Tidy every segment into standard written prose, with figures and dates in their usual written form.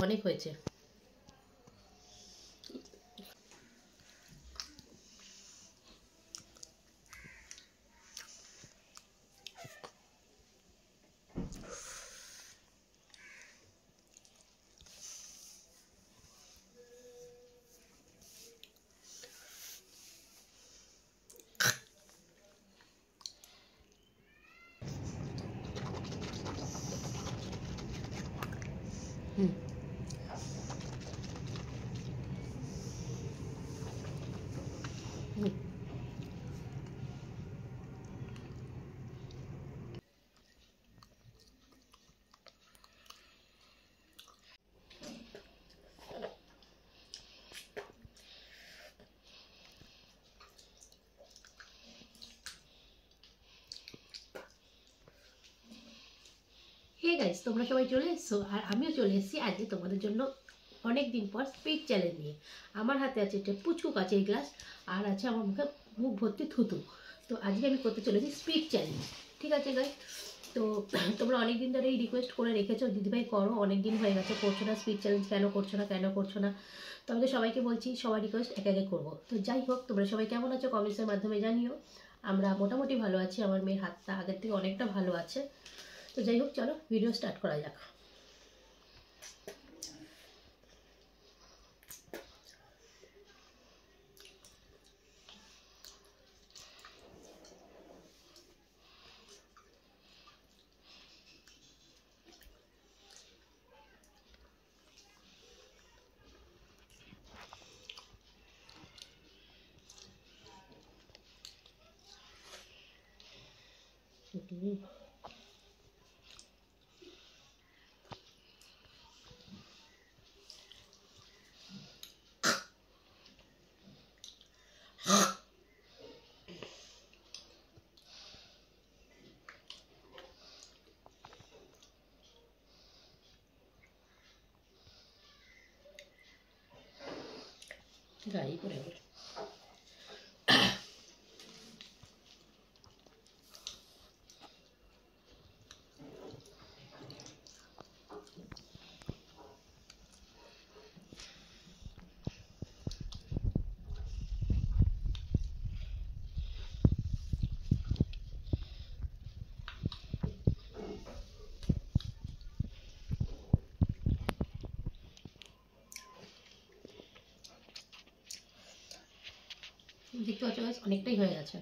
অনেক হয়েছে। হুম হুম hey guys, তোমরা সবাই চলে এসছো আর আমিও চলে এসেছি আজকে তোমাদের জন্য অনেক দিন পর স্পিড চ্যালেঞ্জ নিয়ে। আমার হাতে আছে একটা পুচকু কাচের গ্লাস আর আছে আমার মুখে মুখ ভর্তি থুতু। তো আজকে আমি করতে চলেছি স্পিড চ্যালেঞ্জ। ঠিক আছে গাইস, তো তোমরা অনেক দিন ধরে এই রিকোয়েস্ট করে রেখেছো, দিদিভাই করো, অনেক দিন হয়ে গেছে করছো না স্পিড চ্যালেঞ্জ, কেন করছো না কেন করছো না। তো আমি তো সবাইকে বলছি সবার রিকোয়েস্ট এক একে করবো। তো যাই হোক, তোমরা সবাই কেমন আছো কমেন্টসের মাধ্যমে জানিও। আমরা মোটামুটি ভালো আছি, আমার মেয়ের হাতটা আগের থেকে অনেকটা ভালো আছে। তো যাই হোক, চলো ভিডিও স্টার্ট করা যাক। গাড়ি করে দেখতে পাচ্ছ গাছ অনেকটাই হয়ে গেছে।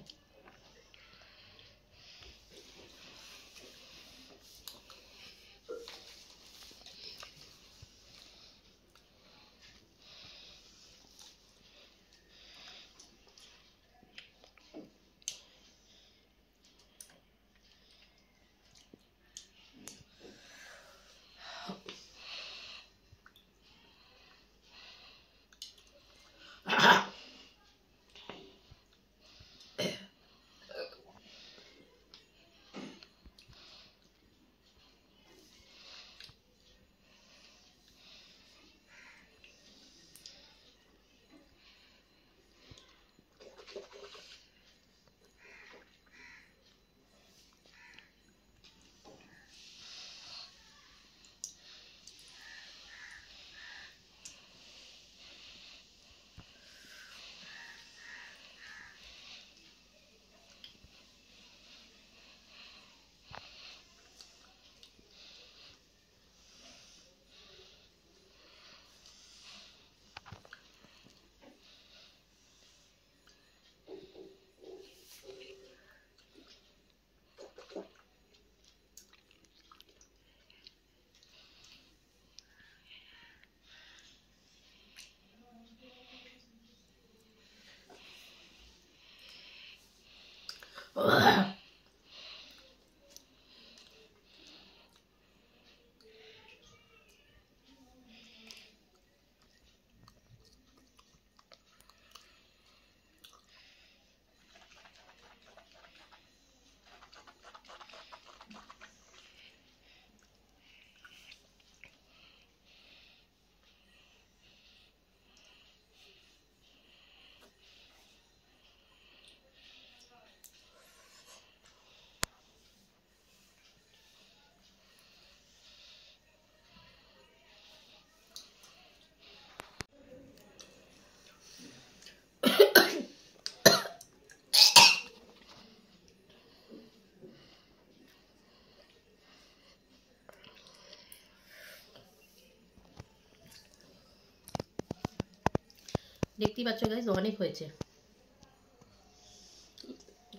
দেখতেই পাচ্ছ গাইস অনেক হয়েছে,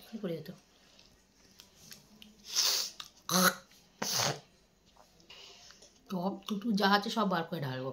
কি করে যেত। টপ টুটু যা আছে সব বার করে ঢালবো।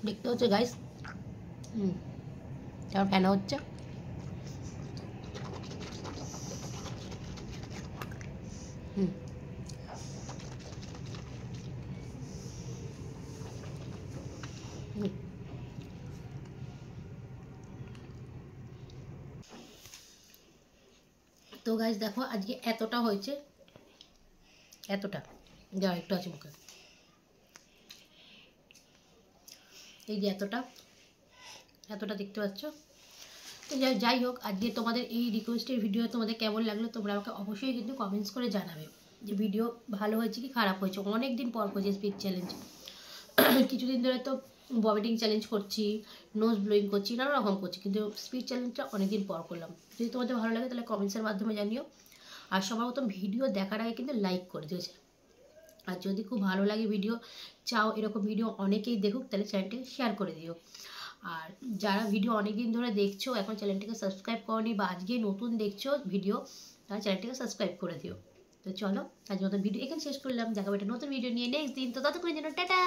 দেখতে হচ্ছে গাইস, তারপর ফেনা হচ্ছে। তো গাইস দেখো আজকে এতটা হয়েছে, এতটা যা একটু আছে মুখে, এই যে এতটা এতটা দেখতে পাচ্ছ। তো যাই হোক, আজকে তোমাদের এই রিকোয়েস্টের ভিডিও তোমাদের কেমন লাগলো তোমরা আমাকে অবশ্যই কিন্তু কমেন্টস করে জানাবে যে ভিডিও ভালো হয়েছে কি খারাপ হয়েছে। অনেক দিন পর করছি স্পিচ চ্যালেঞ্জ, কিছুদিন ধরে তো ভমিটিং চ্যালেঞ্জ করছি, নোজ ব্লোয়িং করছি, নানা রকম করছি, কিন্তু স্পিচ চ্যালেঞ্জটা অনেকদিন পর করলাম। যদি তোমাদের ভালো লাগে তাহলে কমেন্টসের মাধ্যমে জানিও। আর সবার মতো ভিডিও দেখার আগে কিন্তু লাইক করে দিয়েছে। আর যদি খুব ভালো লাগে ভিডিও, চাও এরকম ভিডিও অনেকেই দেখুক, তাহলে চ্যানেলটিকে শেয়ার করে দিও। আর যারা ভিডিও অনেকদিন ধরে দেখছো এখন চ্যানেলটিকে সাবস্ক্রাইব করনি বা আজকেই নতুন দেখছো ভিডিও, তারা চ্যানেলটিকে সাবস্ক্রাইব করে দিও। তো চলো আজ মতো ভিডিও এখানে শেষ করলাম, দেখা একটা নতুন ভিডিও নিয়ে নেক্সট দিন। তো ততক্ষণের জন্য টাটা।